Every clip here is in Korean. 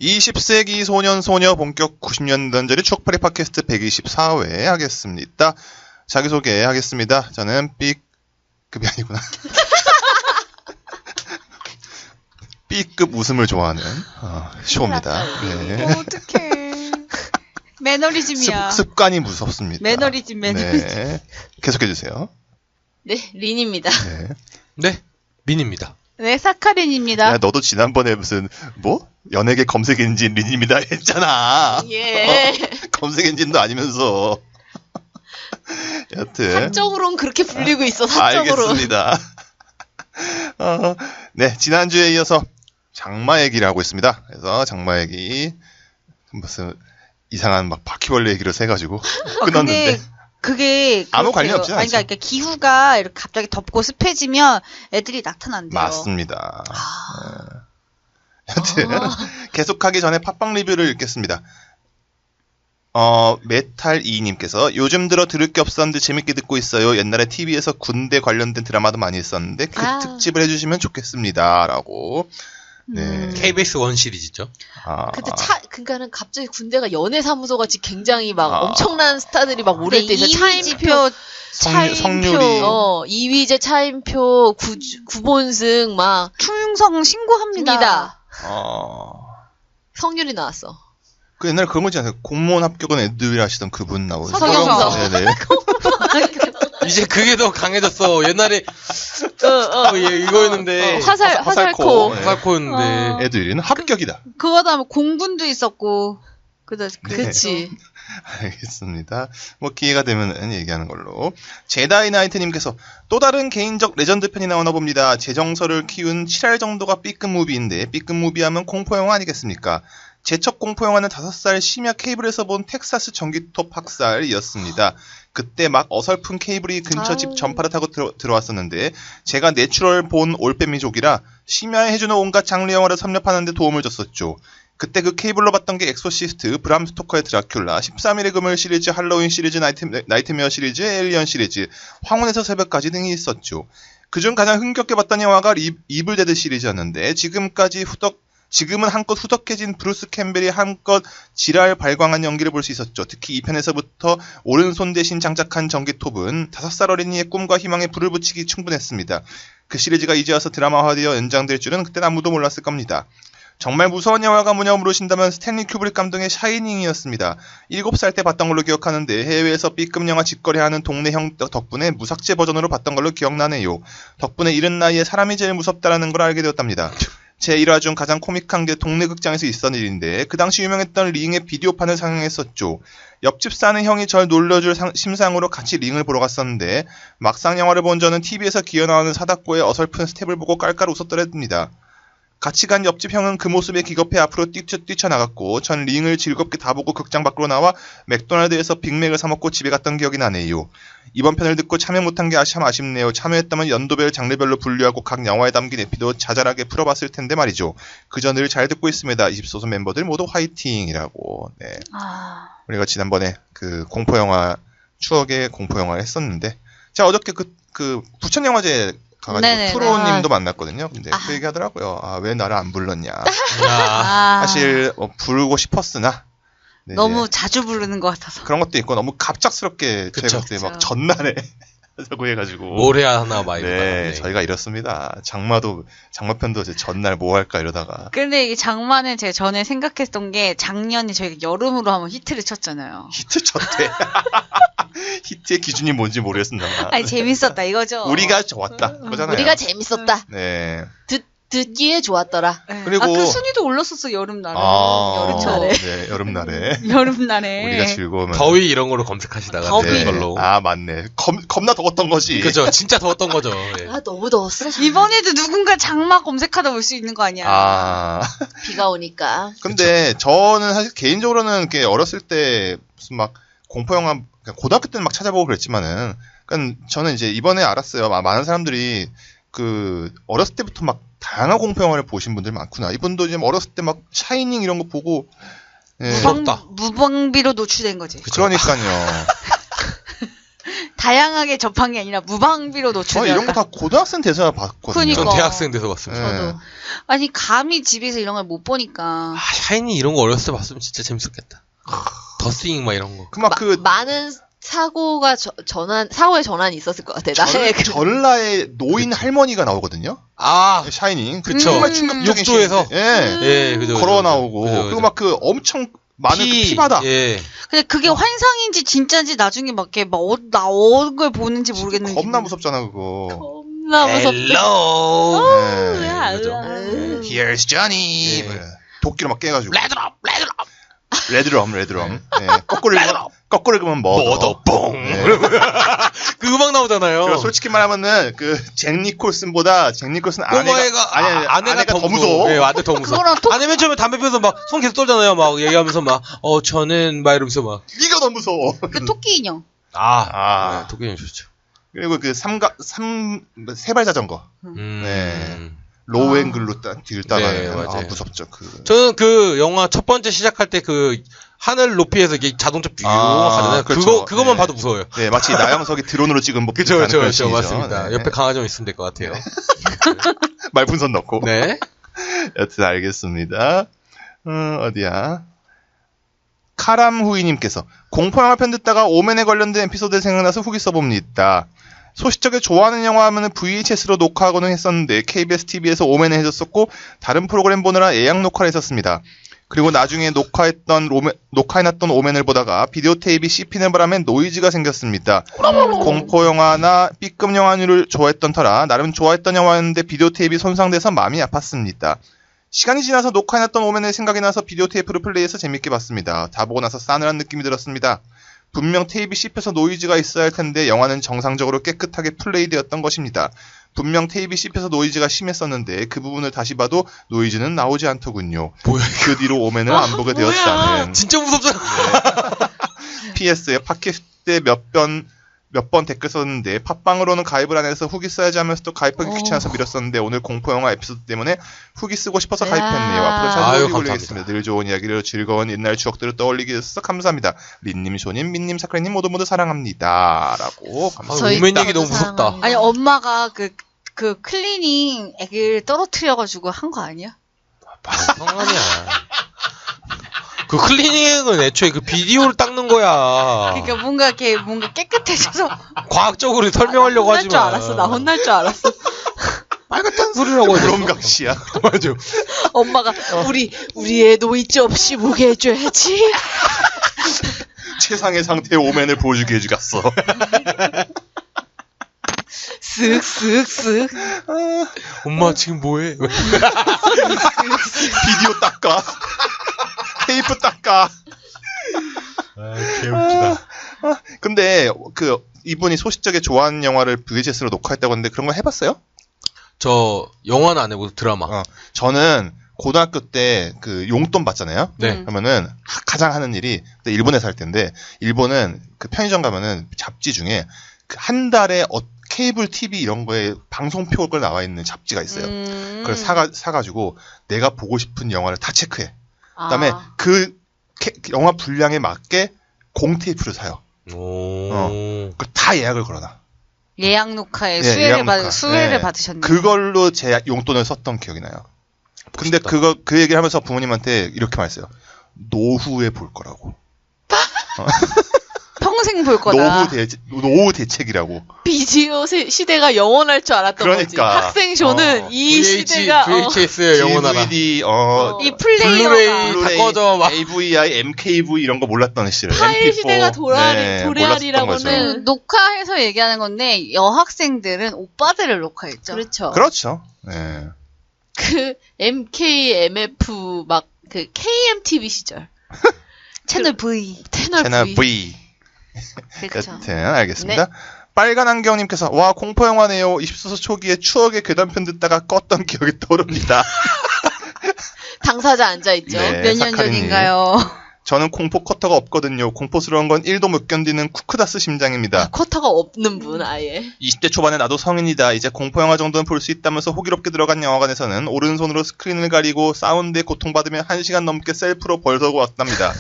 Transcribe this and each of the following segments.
20세기 소년 소녀 본격 90년단절의 추억팔이 팟캐스트 124회 하겠습니다. 자기소개하겠습니다. 저는 B급이 아니구나. B급 웃음을 좋아하는 쇼입니다. 네. 어떡해. 매너리즘이야. 습관이 무섭습니다. 매너리즘. 네. 계속해주세요. 네, 린입니다. 네. 네, 민입니다. 네, 사카린입니다. 야, 너도 지난번에 무슨 연예계 검색 엔진 린입니다 했잖아. 예. 검색 엔진도 아니면서. 여튼. 사적으로는 그렇게 불리고 있어, 사적으로. 알겠습니다. 네, 지난주에 이어서 장마 얘기를 하고 있습니다. 그래서 장마 얘기, 무슨 이상한 바퀴벌레 얘기를 해가지고 끊었는데. 그게 아무 관련 없지 않죠. 그러니까 기후가 이렇게 갑자기 덥고 습해지면 애들이 나타난대요. 맞습니다. 여튼 계속하기 전에 팟빵 리뷰를 읽겠습니다. 메탈2님께서 요즘 들어 들을 게 없었는데 재밌게 듣고 있어요. 옛날에 TV에서 군대 관련된 드라마도 많이 있었는데 그 특집을 해주시면 좋겠습니다. 라고. 네. KBS 원 시리즈죠. 근데 그러니까는 갑자기 군대가 연애사무소 같이 굉장히 엄청난 스타들이 오를 때 이제 차인표, 성유리, 이휘재, 차인표, 구본승 충성 신고합니다. 성유리 나왔어. 그 옛날에 그런 거 있지 않아요? 공무원 합격은 애들이 하시던 그분 나오죠. 서경석. 네네. 이제 그게 더 강해졌어. 옛날에 이거였는데 화살코. 화살코였는데 애들이는 합격이다. 그거다 공군도 있었고. 그치. 알겠습니다. 기회가 되면 얘기하는 걸로. 제다이나이트님께서 또 다른 개인적 레전드 편이 나오나 봅니다. 재정서를 키운 7할 정도가 B급 무비인데 B급 무비 하면 공포영화 아니겠습니까? 제 첫 공포영화는 5살 심야 케이블에서 본 텍사스 전기톱 학살이었습니다. 그때 어설픈 케이블이 근처 집 전파를 타고 들어왔었는데 제가 내추럴 본 올빼미족이라 심야에 해주는 온갖 장르 영화를 섭렵하는 데 도움을 줬었죠. 그때 그 케이블로 봤던 게 엑소시스트, 브람 스토커의 드라큘라, 13일의 금요일 시리즈, 할로윈 시리즈, 나이트메어 시리즈, 에일리언 시리즈, 황혼에서 새벽까지 등이 있었죠. 그중 가장 흥겹게 봤던 영화가 이블 데드 시리즈였는데 지금은 한껏 후덕해진 브루스 캠벨이 한껏 지랄 발광한 연기를 볼 수 있었죠. 특히 2편에서부터 오른손 대신 장착한 전기톱은 5살 어린이의 꿈과 희망에 불을 붙이기 충분했습니다. 그 시리즈가 이제 와서 드라마화되어 연장될 줄은 그때는 아무도 몰랐을 겁니다. 정말 무서운 영화가 뭐냐 물으신다면 스탠리 큐브릭 감독의 샤이닝이었습니다. 7살 때 봤던 걸로 기억하는데 해외에서 B급 영화 직거래하는 동네 형 덕분에 무삭제 버전으로 봤던 걸로 기억나네요. 덕분에 이른 나이에 사람이 제일 무섭다라는 걸 알게 되었답니다. 제 1화 중 가장 코믹한 게 동네 극장에서 있었던 일인데 그 당시 유명했던 링의 비디오판을 상영했었죠. 옆집 사는 형이 절 놀려줄 심상으로 같이 링을 보러 갔었는데 막상 영화를 본 저는 TV에서 기어나오는 사다코의 어설픈 스텝을 보고 깔깔 웃었더랬습니다. 같이 간 옆집 형은 그 모습에 기겁해 앞으로 뛰쳐나갔고 전 링을 즐겁게 다 보고 극장 밖으로 나와 맥도날드에서 빅맥을 사 먹고 집에 갔던 기억이 나네요. 이번 편을 듣고 참여 못한 게 참 아쉽네요. 참여했다면 연도별 장르별로 분류하고 각 영화에 담긴 에피도 자잘하게 풀어봤을 텐데 말이죠. 그저 늘 잘 듣고 있습니다. 20소속 멤버들 모두 화이팅이라고. 네. 우리가 지난번에 그 공포영화 추억의 공포영화를 했었는데 자 어저께 그 부천영화제 가가지고 프로님도 만났거든요. 근데 그 얘기 하더라고요. 왜 나를 안 불렀냐. 사실 부르고 싶었으나 네, 너무 자주 부르는 것 같아서 그런 것도 있고 너무 갑작스럽게 제가 그때 전날에 하자고 해가지고 뭘 해야 하나 네, 저희가 이렇습니다. 장마편도 이제 전날 뭐 할까 이러다가. 근데 이 장마는 제가 전에 생각했던 게 작년에 저희가 여름으로 한번 히트를 쳤잖아요. 히트 쳤대. 히트의 기준이 뭔지 모르겠습니다. 아니 재밌었다 이거죠. 우리가 좋았다 그거잖아요. 우리가 재밌었다. 네. 듣기에 좋았더라. 네. 그리고 그 순위도 올랐었어 여름날에. 여름날에. 네, 여름날에. 여름날에. 우리가 즐거우면. 더위 이런 걸로 검색하시다가 네. 걸로. 맞네. 겁나 더웠던 거지. 그죠. 진짜 더웠던 거죠. 네. 너무 더웠어. 이번에도 누군가 장마 검색하다 올 수 있는 거 아니야. 비가 오니까. 근데 저는 사실 개인적으로는 이렇게 어렸을 때 무슨 공포영화 고등학교 때는 찾아보고 그랬지만은 그러니까 저는 이제 이번에 알았어요. 많은 사람들이 어렸을 때부터 다양한 공포영화를 보신 분들 많구나. 이분도 지금 어렸을 때 샤이닝 이런 거 보고 무방비로 노출된 거지. 그러니까요. 다양하게 접한 게 아니라 무방비로 저 노출되었다. 이런 거 다 고등학생 돼서야 봤거든요. 그러니까. 전 대학생 돼서 봤습니다. 네. 저도. 아니 감히 집에서 이런 걸 못 보니까. 아, 샤이니 이런 거 어렸을 때 봤으면 진짜 재밌었겠다. 더스윙 막 이런 거. 많은 사고가 사고의 전환이 있었을 것 같아. 나의 전라의 노인 할머니가 나오거든요. 아, 샤이닝. 그쵸. 정말 충격적인 욕조에서. 씬인데, 예. 예, 그죠. 걸어 그죠, 나오고 그죠, 그리고 그죠. 막 그 엄청 많은 피바다. 예. 근데 그게 환상인지 진짜인지 나중에 막 이렇게 막 나온 걸 보는지 모르겠는 게. 겁나 무섭잖아 그거. 겁나 무섭대. Hello. 네. 그죠. Here's Johnny. 예. 도끼로 막 깨가지고. 레드럽. 레드럼. 네. 거꾸로 읽으면 머더 뽕. 네. 그 음악 나오잖아요. 그리고 솔직히 말하면은 그 잭 니콜슨보다 잭 니콜슨 꼬마애가 아내가 더 무서워. 예, 아내 더 무서워. 그거랑 아내 맨 처음에 담배 피워서 막 손 계속 떨잖아요. 막 얘기하면서 막 저는 막 이러면서 막. 네가 더 무서워. 그 토끼 인형. 아. 도끼는 좋죠. 그리고 그 세발 자전거. 네. 로우앵글로 뒤를 따라가는 네, 맞아요. 무섭죠. 저는 그 영화 첫 번째 시작할 때 그 하늘 높이에서 이게 자동차 뷰 하잖아요. 그렇죠. 그거만 네. 봐도 무서워요. 네, 마치 나영석이 드론으로 찍은 뭐 그죠, 그런 맞습니다. 네. 옆에 강아지 좀 있으면 될 것 같아요. 말풍선 넣고. 네. 여튼 알겠습니다. 어디야? 카람후이님께서 공포영화 편 듣다가 오맨에 관련된 에피소드 생각나서 후기 써봅니다. 소시적에 좋아하는 영화 하면은 VHS로 녹화하고는 했었는데 KBS TV에서 오맨을 해줬었고 다른 프로그램 보느라 예약 녹화를 했었습니다. 그리고 나중에 녹화해놨던 오맨을 보다가 비디오 테이프이 씹히는 바람에 노이즈가 생겼습니다. 공포 영화나 B급 영화류를 좋아했던 터라 나름 좋아했던 영화였는데 비디오 테이프이 손상돼서 마음이 아팠습니다. 시간이 지나서 녹화해놨던 오맨의 생각이 나서 비디오 테이프를 플레이해서 재밌게 봤습니다. 다 보고 나서 싸늘한 느낌이 들었습니다. 분명 테이프 씹혀서 노이즈가 있어야 할 텐데 영화는 정상적으로 깨끗하게 플레이되었던 것입니다. 분명 테이프 씹혀서 노이즈가 심했었는데 그 부분을 다시 봐도 노이즈는 나오지 않더군요. 뭐야? 그 뒤로 오맨을 안 보게 되었다는. 진짜 무섭잖아. PS에 팟캐스트에 몇 번 댓글 썼는데 팟빵으로는 가입을 안 해서 후기 써야지 하면서도 가입하기 귀찮아서 미뤘었는데 오늘 공포영화 에피소드 때문에 후기 쓰고 싶어서 가입했네요. 앞으로 잘 아유, 후기 올리겠습니다. 늘 좋은 이야기를 즐거운 옛날 추억들을 떠올리게 해주셔서 감사합니다. 린님, 쇼님, 민님, 사크리님 모두 사랑합니다. 라고 감사합니다. 오맨 얘기 너무 무섭다. 아니 엄마가 그 클리닝 액을 떨어뜨려가지고 한 거 아니야? 상관이야. 그 클리닝은 애초에 그 비디오를 닦는 거야. 그러니까 뭔가 깨끗해져서. 과학적으로 설명하려고 하지 마. 나 혼날 줄 알았어. 빨갛다는 소리라고 하지. 그런각시야. 맞아. 엄마가 우리의 노이즈 없이 보게 해줘야지. 최상의 상태의 오맨을 보여주게 해주겠어. 쓱쓱쓱. 엄마 지금 뭐해? 비디오 닦아. 테이프 닦아. 개웃기다. 근데 이분이 소시적에 좋아하는 영화를 VHS로 녹화했다고 하는데 그런 거 해봤어요? 저 영화는 안 해보고 드라마. 저는 고등학교 때 그 용돈 받잖아요. 네. 그러면은 가장 하는 일이 그때 일본에 살 때인데 일본은 그 편의점 가면은 잡지 중에 그 한 달에 케이블 TV 이런 거에 방송표가 나와 있는 잡지가 있어요. 그걸 사가지고 내가 보고 싶은 영화를 다 체크해. 그다음에 그 영화 분량에 맞게 공테이프를 사요. 그걸 다 예약을 걸어놔. 예약 녹화에 네, 예약 녹화. 수혜를 네. 받으셨네요. 그걸로 제 용돈을 썼던 기억이 나요. 근데 그 얘기를 하면서 부모님한테 이렇게 말했어요. 노후에 볼 거라고. 평생 볼 거다. 노후 대책이라고. 비디오 시대가 영원할 줄 알았던 거지. 그러니까. 학생쇼는 이 시대가 VHS 영원하다. DVD, 이 플레이어가 블루레이 다 꺼져 막. AVI, MKV 이런 거 몰랐던 시절. 파일 MP4. 시대가 몰랐었던 도래하리라고는. 거죠. 녹화해서 얘기하는 건데 여학생들은 오빠들을 녹화했죠. 그렇죠. 그렇죠. 네. 그 MKMF 막 그 KMTV 시절. 채널 V. 채널 V. 그렇죠. 여튼 알겠습니다. 빨간 안경님께서 와 공포 영화네요. 20서 초기에 추억의 괴담편 듣다가 껐던 기억이 떠오릅니다. 당사자 앉아있죠. 네, 몇 년 사카리님. 전인가요? 저는 공포 쿼터가 없거든요. 공포스러운 건 1도 못 견디는 쿠크다스 심장입니다. 쿼터가 없는 분 아예. 20대 초반에 나도 성인이다. 이제 공포 영화 정도는 볼 수 있다면서 호기롭게 들어간 영화관에서는 오른손으로 스크린을 가리고 사운드에 고통받으며 1시간 넘게 셀프로 벌서고 왔답니다.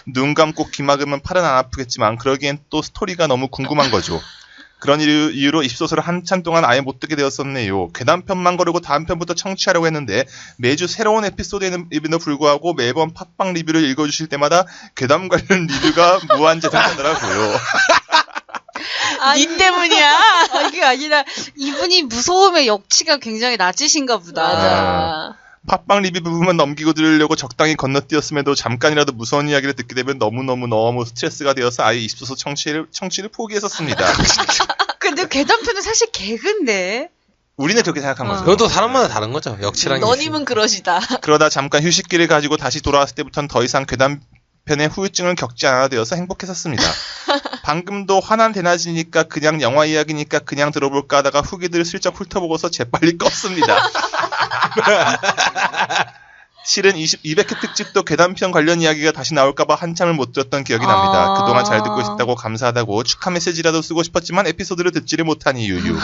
눈 감고 귀 막으면 팔은 안 아프겠지만 그러기엔 또 스토리가 너무 궁금한 거죠. 그런 이유로 입소서를 한참 동안 아예 못 듣게 되었었네요. 괴담편만 거르고 다음 편부터 청취하려고 했는데 매주 새로운 에피소드임에도 불구하고 매번 팟빵 리뷰를 읽어주실 때마다 괴담 관련 리뷰가 무한재생되더라고요. 니 때문이야. 이게 아니라 이분이 무서움의 역치가 굉장히 낮으신가 보다. 맞아. 팟빵 리뷰 부분만 넘기고 들으려고 적당히 건너뛰었음에도 잠깐이라도 무서운 이야기를 듣게 되면 너무 스트레스가 되어서 아예 입소서 청취를 포기했었습니다. 근데 괴담편은 사실 개그인데. 우리는 그렇게 생각한 거죠. 그것도 사람마다 다른 거죠. 역치랑 너님은 그러시다. 그러다 잠깐 휴식기를 가지고 다시 돌아왔을 때부터는 더 이상 괴담편의 후유증을 겪지 않아 되어서 행복했었습니다. 방금도 화난 대낮이니까 그냥 영화 이야기니까 그냥 들어볼까 하다가 후기들을 슬쩍 훑어보고서 재빨리 껐습니다. 실은 200회 특집도 괴담편 관련 이야기가 다시 나올까봐 한참을 못 들었던 기억이 납니다. 그동안 잘 듣고 있다고 감사하다고 축하 메시지라도 쓰고 싶었지만 에피소드를 듣지를 못한 이유유.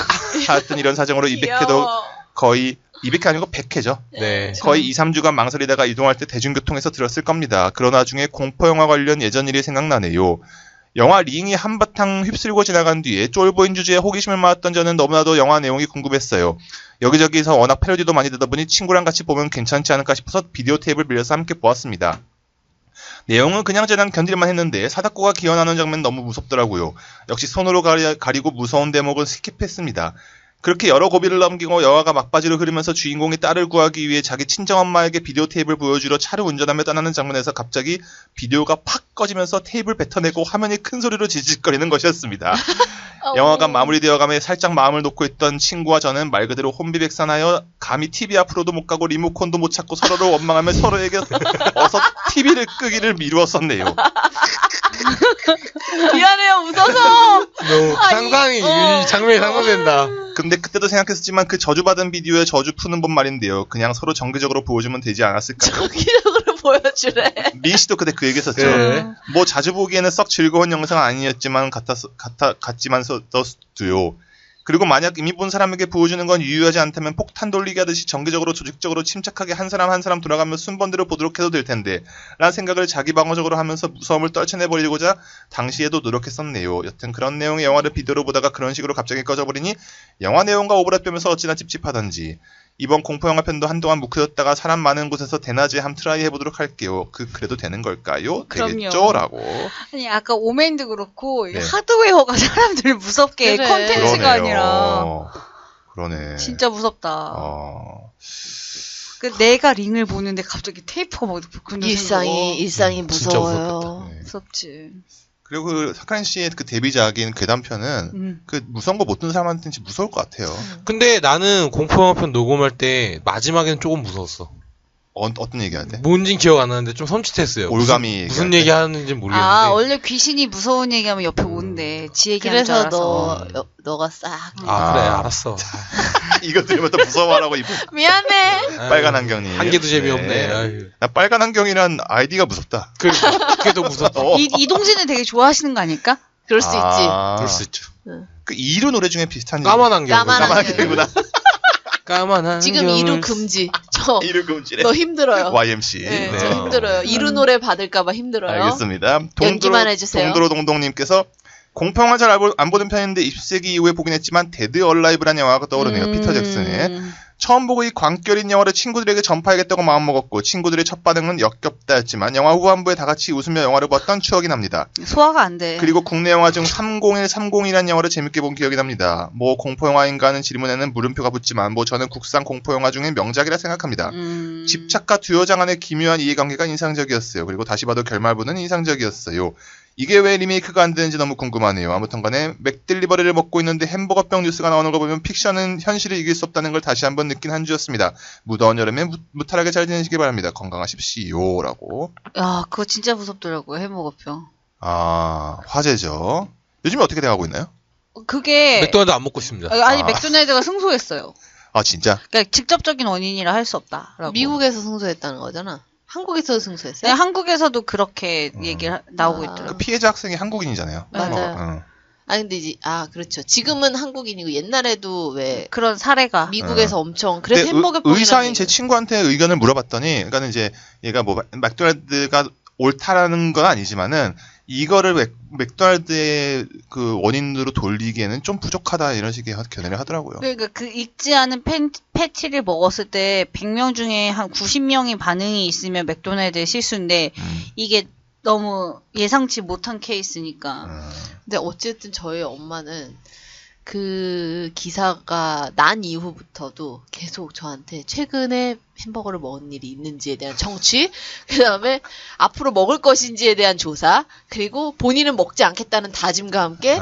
하여튼 이런 사정으로 200회도 거의 200회 아니고 100회죠. 네. 거의 2, 3주간 망설이다가 이동할 때 대중교통에서 들었을 겁니다. 그런 와중에 공포영화 관련 예전 일이 생각나네요. 영화 링이 한바탕 휩쓸고 지나간 뒤에 쫄보인 주제에 호기심을 모았던 저는 너무나도 영화 내용이 궁금했어요. 여기저기서 워낙 패러디도 많이 되다 보니 친구랑 같이 보면 괜찮지 않을까 싶어서 비디오 테이프를 빌려서 함께 보았습니다. 내용은 그냥저냥 견딜만 했는데 사다코가 기어나오는 장면 너무 무섭더라고요. 역시 손으로 가리고 무서운 대목은 스킵했습니다. 그렇게 여러 고비를 넘기고 영화가 막바지로 흐르면서 주인공이 딸을 구하기 위해 자기 친정엄마에게 비디오 테이프를 보여주러 차를 운전하며 떠나는 장면에서 갑자기 비디오가 팍 꺼지면서 테이프를 뱉어내고 화면이 큰 소리로 지직거리는 것이었습니다. 영화가 마무리되어가며 살짝 마음을 놓고 있던 친구와 저는 말 그대로 혼비백산하여 감히 TV 앞으로도 못 가고 리모컨도 못 찾고 서로를 원망하며 서로에게 어서 TV를 끄기를 미루었었네요. 미안해요, 웃어서. 너무 상상이 이 장면이 상상된다. 근데 그때도 생각했었지만 그 저주받은 비디오의 저주 푸는 법 말인데요. 그냥 서로 정기적으로 보여주면 되지 않았을까요? 정기적으로 보여주래. 민 씨도 그때 그 얘기했었죠. 네. 뭐 자주 보기에는 썩 즐거운 영상 아니었지만 같지만서도요. 그리고 만약 이미 본 사람에게 보여주는 건 유효하지 않다면 폭탄 돌리기 하듯이 정기적으로 조직적으로 침착하게 한 사람 한 사람 돌아가며 순번대로 보도록 해도 될 텐데 라는 생각을 자기방어적으로 하면서 무서움을 떨쳐내버리고자 당시에도 노력했었네요. 여튼 그런 내용의 영화를 비디오로 보다가 그런 식으로 갑자기 꺼져버리니 영화 내용과 오버랩되면서 어찌나 찝찝하던지. 이번 공포영화 편도 한동안 묵혀졌다가 사람 많은 곳에서 대낮에 함 트라이 해보도록 할게요. 그래도 되는 걸까요? 그럼요. 되겠죠? 라고. 아니 아까 오맨도 그렇고 네. 하드웨어가 사람들을 무섭게 그래. 콘텐츠가 아니라 그러네. 진짜 무섭다. 그 내가 링을 보는데 갑자기 테이프가 막 일상이 진짜 무서워요. 네. 무섭지. 그리고 그 사카린 씨의 그 데뷔작인 괴담편은 그 무서운 거 못 듣는 사람한테는 진짜 무서울 것 같아요. 근데 나는 공포영화편 녹음할 때 마지막에는 조금 무서웠어. 어떤 얘기하는데? 뭔진 기억 안 나는데 좀 섬찟했어요. 올가미 무슨 얘기 하는지 모르겠는데. 아 원래 귀신이 무서운 얘기하면 옆에 오는데 지 얘기하는 줄 그래서 알아서. 너가 싹. 아, 그래 알았어. 이거 들으면 또 무서워하라고 미안해. 빨간 안경이. 한 개도 재미없네. 네. 아유. 나 빨간 안경이란 아이디가 무섭다. 그게 더 무섭다. 이동진은 되게 좋아하시는 거 아닐까? 그럴 수 있지. 그럴 수 있죠. 그 이루 노래 중에 비슷한 까만 안경. 까만 안경이구나. 까만 안경. 지금 이루 금지. 이루 금지래. 너 힘들어요. YMC. 네, 네. 저 힘들어요. 이루 노래 받을까봐 힘들어요. 알겠습니다. 연기만 해주세요. 동도로동동님께서 공포영화 잘 안 보는 편인데 20세기 이후에 보긴 했지만 데드 얼라이브라는 영화가 떠오르네요. 피터 잭슨의. 처음 보고 이 광결인 영화를 친구들에게 전파하겠다고 마음먹었고 친구들의 첫 반응은 역겹다였지만 영화 후반부에 다 같이 웃으며 영화를 봤던 추억이 납니다. 소화가 안 돼. 그리고 국내 영화 중 30130이라는 영화를 재밌게 본 기억이 납니다. 뭐 공포영화인가 하는 질문에는 물음표가 붙지만 뭐 저는 국산 공포영화 중에 명작이라 생각합니다. 집착과 듀오장 안의 기묘한 이해관계가 인상적이었어요. 그리고 다시 봐도 결말부는 인상적이었어요. 이게 왜 리메이크가 안 되는지 너무 궁금하네요. 아무튼 간에 맥딜리버리를 먹고 있는데 햄버거병 뉴스가 나오는 거 보면 픽션은 현실을 이길 수 없다는 걸 다시 한번 느낀 한 주였습니다. 무더운 여름에 무탈하게 잘 지내시기 바랍니다. 건강하십시오. 라고. 야, 그거 진짜 무섭더라고요. 해먹어병. 아, 화제죠. 요즘에 어떻게 돼가고 있나요? 그게 맥도날드 안 먹고 있습니다. 아니 맥도날드가 승소했어요. 아, 진짜? 그러니까 직접적인 원인이라 할 수 없다라고. 미국에서 승소했다는 거잖아. 한국에서도 승소했어요? 네, 한국에서도 그렇게 얘기를 나오고 아. 있더라고요. 그 피해자 학생이 한국인이잖아요. 맞아요. 근데 이제 그렇죠. 지금은 한국인이고 옛날에도 왜 그런 사례가 미국에서 엄청 그래서 근데 햄버거병 의사인 제 친구한테 의견을 물어봤더니, 그러니까는 이제 얘가 뭐 맥도날드가 옳다라는 건 아니지만은 이거를 맥도날드의 그 원인으로 돌리기에는 좀 부족하다 이런 식의 견해를 하더라고요. 그러니까 그 익지 않은 패티를 먹었을 때 100명 중에 한 90명이 반응이 있으면 맥도날드의 실수인데 이게 너무 예상치 못한 케이스니까. 근데 어쨌든 저희 엄마는 그 기사가 난 이후부터도 계속 저한테 최근에 햄버거를 먹은 일이 있는지에 대한 청취, 그 다음에 앞으로 먹을 것인지에 대한 조사, 그리고 본인은 먹지 않겠다는 다짐과 함께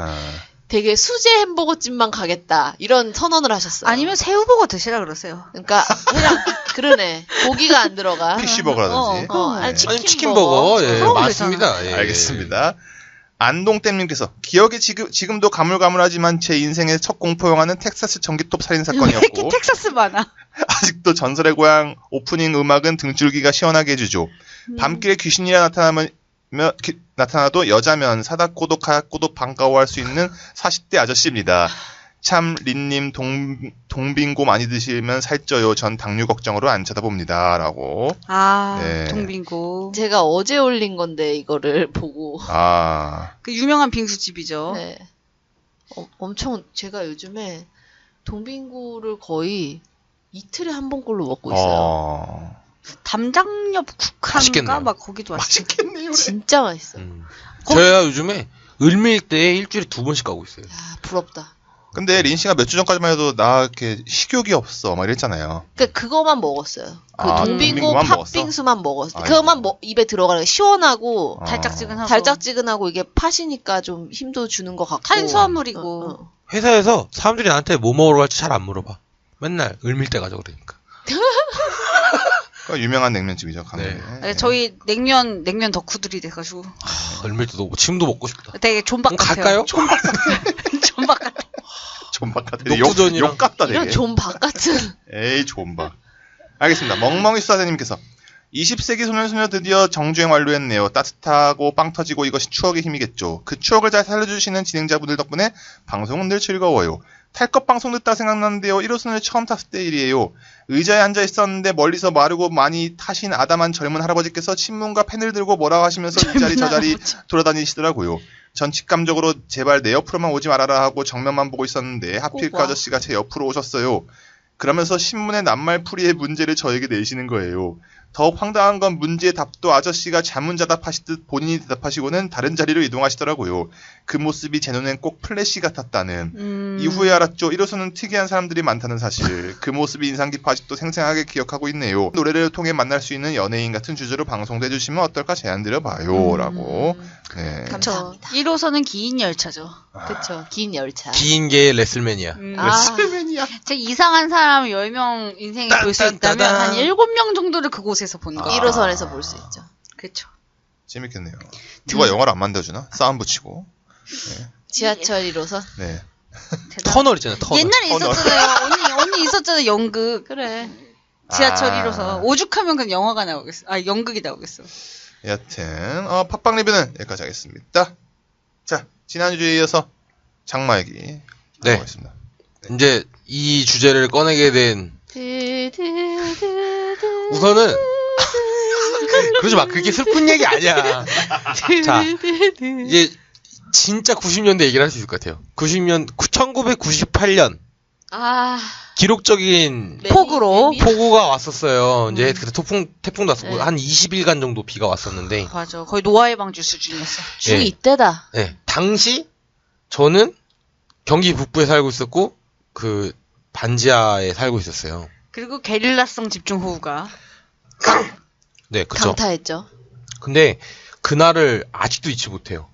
되게 수제 햄버거집만 가겠다 이런 선언을 하셨어요. 아니면 새우버거 드시라 그러세요. 그러니까 그냥 그러네, 고기가 안 들어가. 피쉬버거라든지. 아니, 아니 치킨버거. 예, 그런 거 맞습니다. 예. 알겠습니다. 안동댐님께서 기억이 지금도 가물가물하지만 제 인생의 첫 공포 영화는 텍사스 전기톱 살인 왜 이렇게 사건이었고 텍사스 많아? 아직도 전설의 고향 오프닝 음악은 등줄기가 시원하게 해주죠. 밤길에 귀신이 나타나도 여자면 사닥고독 하얗고도 반가워할 수 있는 40대 아저씨입니다. 참 린님 동빙고 많이 드시면 살쪄요. 전 당뇨 걱정으로 안 쳐다봅니다. 라고. 네. 동빙고. 제가 어제 올린 건데 이거를 보고 그 유명한 빙수집이죠. 네. 엄청 제가 요즘에 동빙구를 거의 이틀에 한 번꼴로 먹고 있어요. 담장옆 국한가 맛있겠네요. 막 거기도 맛있겠네요. 진짜 맛있어. 저야 요즘에 을밀 때 일주일에 2번씩 가고 있어요. 야, 부럽다. 근데 린 씨가 몇 주 전까지만 해도 나 이렇게 식욕이 없어 막 이랬잖아요. 그러니까 그거만 먹었어요. 그 동빙고 동빙고만 팥빙수만 먹었어요. 아이고. 그거만 입에 들어가는 시원하고 달짝지근하고. 달짝지근하고 이게 팥이니까 좀 힘도 주는 것 같고. 탄수화물이고. 회사에서 사람들이 나한테 뭐 먹으러 갈지 잘 안 물어봐. 맨날 을밀 때 가자 그러니까. 유명한 냉면집이죠. 강릉에. 네, 저희 냉면 덕후들이 돼가지고 을밀 때도 지금도 먹고 싶다. 되게 존박 그럼 같아요. 갈까요? 존박 같아. 존박 같아. 녹두전이랑 욕 같다 되게. 이런 존박 같은. 에이 존박. 알겠습니다. 멍멍이 수사대님께서 20세기 소년소녀 드디어 정주행 완료했네요. 따뜻하고 빵 터지고 이것이 추억의 힘이겠죠. 그 추억을 잘 살려주시는 진행자분들 덕분에 방송은 늘 즐거워요. 탈것 방송 듣다 생각나는데요. 1호선을 처음 탔을 때 일이에요. 의자에 앉아 있었는데 멀리서 마르고 많이 타신 아담한 젊은 할아버지께서 신문과 펜을 들고 뭐라고 하시면서 이 자리 저 자리 돌아다니시더라고요. 전 직감적으로 제발 내 옆으로만 오지 말아라 하고 정면만 보고 있었는데 하필 그 아저씨가 제 옆으로 오셨어요. 그러면서 신문의 낱말풀이의 문제를 저에게 내시는 거예요. 더욱 황당한 건 문제의 답도 아저씨가 자문자답하시듯 본인이 대답하시고는 다른 자리로 이동하시더라고요. 그 모습이 제 눈엔 꼭 플래시 같았다는. 이후에 알았죠. 1호선은 특이한 사람들이 많다는 사실. 그 모습이 인상 깊어 아직도 생생하게 기억하고 있네요. 노래를 통해 만날 수 있는 연예인 같은 주제로 방송도 해주시면 어떨까 제안 드려봐요. 라고. 네. 감사합니다. 1호선은 긴 열차죠. 그쵸. 긴 열차. 긴 게 레슬매니아. 레슬매니아. 제 이상한 사람 10명 인생에 볼 수 있다면 한 7명 정도를 그곳에서 보는 거예요. 1호선에서 볼 수 있죠. 그렇죠. 재밌겠네요. 누가 영화를 안 만들어주나? 싸움 붙이고. 지하철 1호선. 네. 터널 있잖아요. 터널. 옛날에 있었잖아요. 언니 있었잖아요. 연극. 그래. 지하철 1호선. 오죽하면 그냥 영화가 나오겠어. 연극이 나오겠어. 여튼 팟빵 리뷰는 여기까지 하겠습니다. 자, 지난주에 이어서 장마 얘기 하겠습니다. 이제 이 주제를 꺼내게 된 우선은 그러지 마. 그게 슬픈 얘기 아니야. 자, 이제 진짜 90년대 얘기를 할 수 있을 것 같아요. 1998년 기록적인 폭우가 왔었어요. 이제 그때 태풍도 왔었고 한 20일간 정도 비가 왔었는데 맞아. 거의 노아의 방주 수준이었어. 중2때다. 네. 당시 저는 경기 북부에 살고 있었고 그 반지하에 살고 있었어요. 그리고 게릴라성 집중호우가 네, 그렇죠. 강타했죠. 근데 그날을 아직도 잊지 못해요.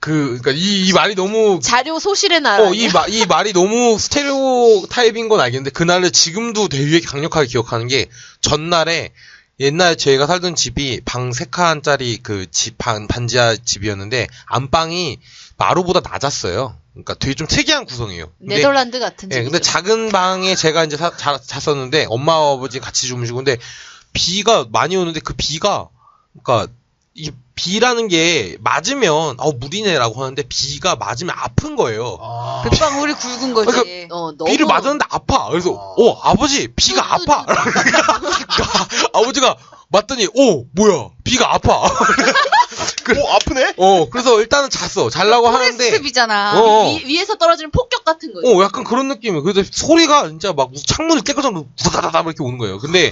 그러니까 이 말이 너무 자료 소실의 날. 이 말이 너무 스테레오 타입인 건 알겠는데 그날을 지금도 되게 강력하게 기억하는 게 전날에 옛날 저희가 살던 집이 방 3칸짜리 그 집 반지하 집이었는데 안방이 마루보다 낮았어요. 그러니까 되게 좀 특이한 구성이에요. 네덜란드 같은 집이죠. 근데 작은 방에 제가 이제 잤었는데 엄마 아버지 같이 주무시고 근데 비가 많이 오는데 그 비가 그러니까 이 비라는 게 맞으면 물이네라고 하는데 비가 맞으면 아픈 거예요. 뱃방울이 굵은 거지. 그러니까 너무... 비를 맞았는데 아파. 그래서 아버지 비가 아파. 아버지가 맞더니 뭐야 비가 아파. 오, 아프네? 그래서 일단은 잤어. 자려고 하는데. 포레스트비잖아. 위에서 떨어지는 폭격 같은 거예요. 약간 그런 느낌이에요. 그래서 소리가 진짜 막 창문을 깨고 자면 부다다다 이렇게 오는 거예요. 근데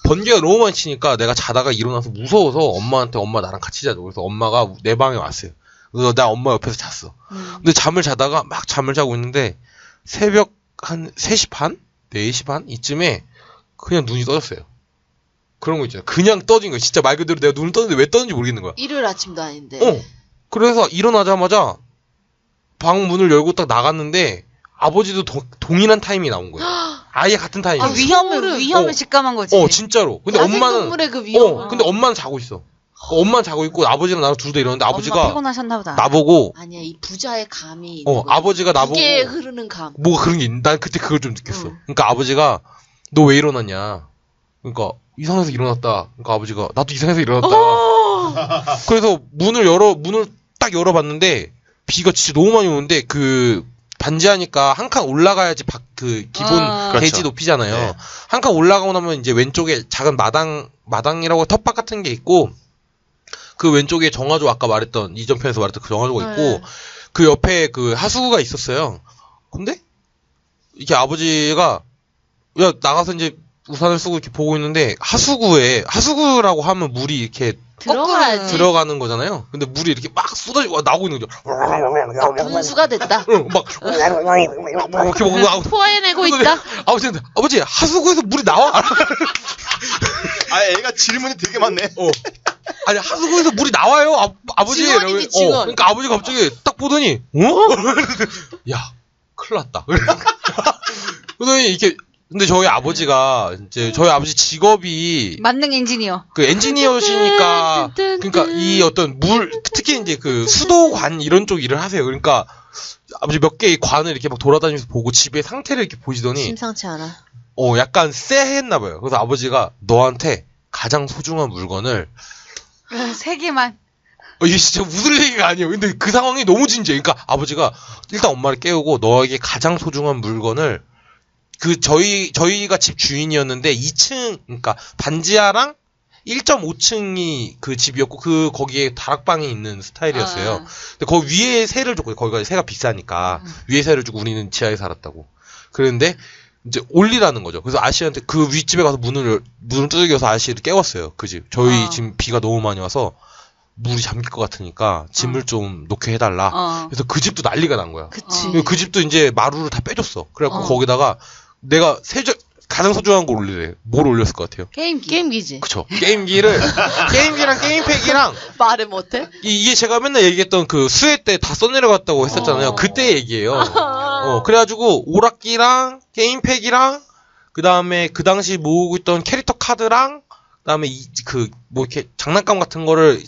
번개가 너무 많이 치니까 내가 자다가 일어나서 무서워서 엄마한테 엄마 나랑 같이 자자고. 그래서 엄마가 내 방에 왔어요. 그래서 나 엄마 옆에서 잤어. 근데 잠을 자다가 막 잠을 자고 있는데 새벽 한 3시 반? 4시 반? 이쯤에 그냥 눈이 떠졌어요. 그런 거 있잖아. 그냥 떠진 거야. 진짜 말 그대로 내가 눈을 떴는데 왜 떴는지 모르겠는 거야. 일요일 아침도 아닌데. 그래서 일어나자마자 방 문을 열고 딱 나갔는데 아버지도 동일한 타이밍이 나온 거예요. 아예 같은 타이밍. 위험을 직감한 거지. 진짜로. 근데 야생동물의 그 위험. 근데 엄마는 자고 있어. 엄마는 자고 있고 아버지랑 나랑 둘 다 일어났는데 아버지가 피곤하셨나 보다. 나보고 아니야, 이 부자의 감이 있는 거야. 아버지가 나보고 기계에 흐르는 감. 뭐가 그런 게 있는. 난 그때 그걸 좀 느꼈어. 그러니까 아버지가 너 왜 일어났냐. 그러니까 이상해서 일어났다. 그러니까 아버지가 나도 이상해서 일어났다. 그래서 문을 딱 열어봤는데 비가 진짜 너무 많이 오는데 그 반지하니까 한 칸 올라가야지 그 기본 대지 그렇죠. 높이잖아요. 네. 한 칸 올라가고 나면 이제 왼쪽에 작은 마당이라고 텃밭 같은 게 있고 그 왼쪽에 정화조 아까 말했던 이전 편에서 말했던 그 정화조가 있고 그 옆에 그 하수구가 있었어요. 근데 이게 아버지가 야 나가서 이제 우산을 쓰고 이렇게 보고 있는데 하수구라고 하면 물이 이렇게 들어가야지. 들어가는 거잖아요. 근데 물이 이렇게 막 쏟아지고 나오고 있는 거죠. 분수가 됐다. 막 이렇게 먹고 토해내고 있다. 아버지 하수구에서 물이 나와. 애가 질문이 되게 많네. 아니 하수구에서 물이 나와요. 아버지. 증언이지, 증언. 그러니까 아버지가 갑자기 딱 보더니 야 큰일 났다. 그러더니 이렇게 근데 저희 아버지가 이제 저희 아버지 직업이 만능 엔지니어. 그 엔지니어시니까 그러니까 이 어떤 특히 이제 그 수도관 이런 쪽 일을 하세요. 그러니까 아버지 몇 개의 관을 이렇게 막 돌아다니면서 보고 집의 상태를 이렇게 보시더니 심상치 않아. 약간 쎄했나 봐요. 그래서 아버지가 너한테 가장 소중한 물건을 3개만. 이게 진짜 웃을 얘기가 아니에요. 근데 그 상황이 너무 진지해. 그러니까 아버지가 일단 엄마를 깨우고 너에게 가장 소중한 물건을 저희가 집 주인이었는데 2층, 그러니까 반지하랑 1.5층이 그 집이었고 거기에 다락방이 있는 스타일이었어요. 근데 거기 위에 세를 줬고 거기가 세가 비싸니까 위에 세를 주고 우리는 지하에 살았다고. 그런데 이제 올리라는 거죠. 그래서 아저씨한테 그 윗집에 가서 문을 두들겨서 아저씨를 깨웠어요. 그 집. 저희 지금 비가 너무 많이 와서 물이 잠길 것 같으니까 짐을 좀 놓게 해달라. 그래서 그 집도 난리가 난 거야. 그치. 그 집도 이제 마루를 다 빼줬어. 그래갖고 거기다가 내가 가장 소중한 걸 올리래. 뭘 올렸을 것 같아요? 게임기지. 그쵸. 게임기랑 게임팩이랑 말을 못해? 이게 제가 맨날 얘기했던 그 수해 때 다 써내려갔다고 했었잖아요. 그때 얘기예요. 그래가지고 오락기랑 게임팩이랑 그 다음에 그 당시 모으고 있던 캐릭터 카드랑 그 다음에 이렇게 장난감 같은 거를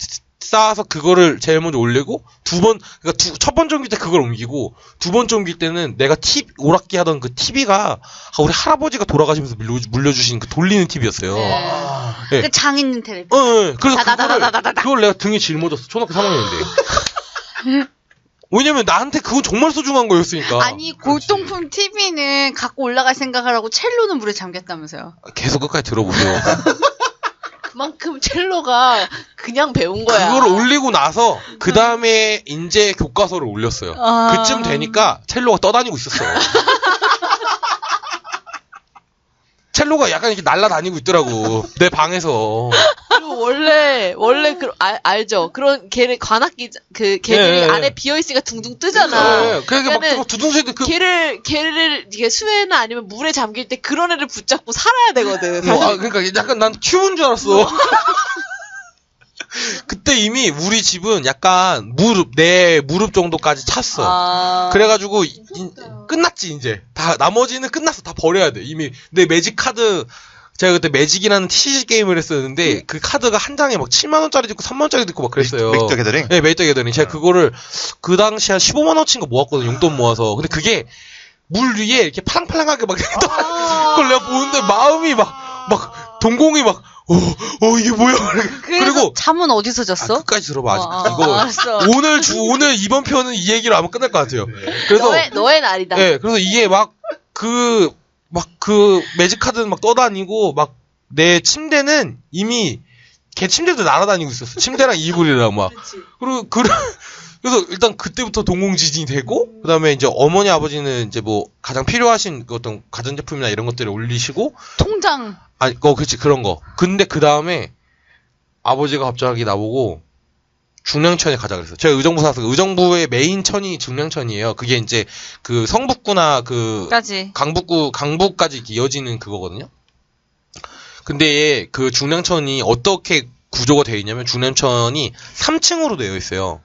쌓아서 그거를 제일 먼저 올리고 그러니까 첫 번째 옮길 때 그걸 옮기고 두 번째 옮길 때는 내가 오락기 하던 그 TV가 우리 할아버지가 돌아가시면서 물려주신 그 돌리는 TV였어요. 그 장 있는 텔레비. 그래서 그걸 내가 등에 짊어졌어. 초등학교 3학년인데. 왜냐면 나한테 그건 정말 소중한 거였으니까. 아니 골동품 TV는 갖고 올라갈 생각을 하고 첼로는 물에 잠겼다면서요. 계속 끝까지 들어보세요. 그만큼 첼로가 그냥 배운 거야. 그걸 올리고 나서 그 다음에 이제 교과서를 올렸어요. 그쯤 되니까 첼로가 떠다니고 있었어. 첼로가 약간 이렇게 날아다니고 있더라고. 내 방에서. 그리고 원래 알죠? 그런 걔네 관악기 걔들이 안에 비어 있으니까 둥둥 뜨잖아. 그러니까 막 두둥실 걔를 이게 수해나 아니면 물에 잠길 때 그런 애를 붙잡고 살아야 되거든. 그러니까 약간 난 큐브인 줄 알았어. 그때 이미 우리 집은 약간 내 무릎 정도까지 찼어. 그래가지고 끝났지 이제. 다 나머지는 끝났어. 다 버려야 돼. 이미 내 매직 카드 제가 그때 매직이라는 TCG 게임을 했었는데 그 카드가 한 장에 막 7만 원짜리도 있고 3만 원짜리도 있고 막 그랬어요. 매직 더 게더링? 네, 매직 더 게더링. 제가 그거를 그 당시 한 15만 원어치인 거 모았거든요. 용돈 모아서. 근데 그게 물 위에 이렇게 파랑파랑하게 막 그걸 내가 보는데 마음이 막 동공이 막 이게 뭐야? 그리고 잠은 어디서 잤어? 끝까지 들어봐. 이거 알았어. 오늘 이번 편은 이 얘기로 아마 끝날 것 같아요. 그래서 너의 날이다. 네, 그래서 이게 그 매직 카드는 막 떠다니고 막 내 침대는 이미 개 침대도 날아다니고 있었어. 침대랑 이불이랑 막. 그래서 일단 그때부터 동공지진이 되고, 그 다음에 이제 어머니 아버지는 이제 뭐 가장 필요하신 그 어떤 가전제품이나 이런 것들을 올리시고, 통장. 아니, 그렇지, 그런 거. 근데 그 다음에 아버지가 갑자기 나보고 중량천에 가자 그랬어요. 제가 의정부 살았어요. 의정부의 메인 천이 중량천이에요. 그게 이제 그 성북구나 까지. 강북까지 이렇게 이어지는 그거거든요. 근데 그 중량천이 어떻게 구조가 되어 있냐면 중량천이 3층으로 되어 있어요.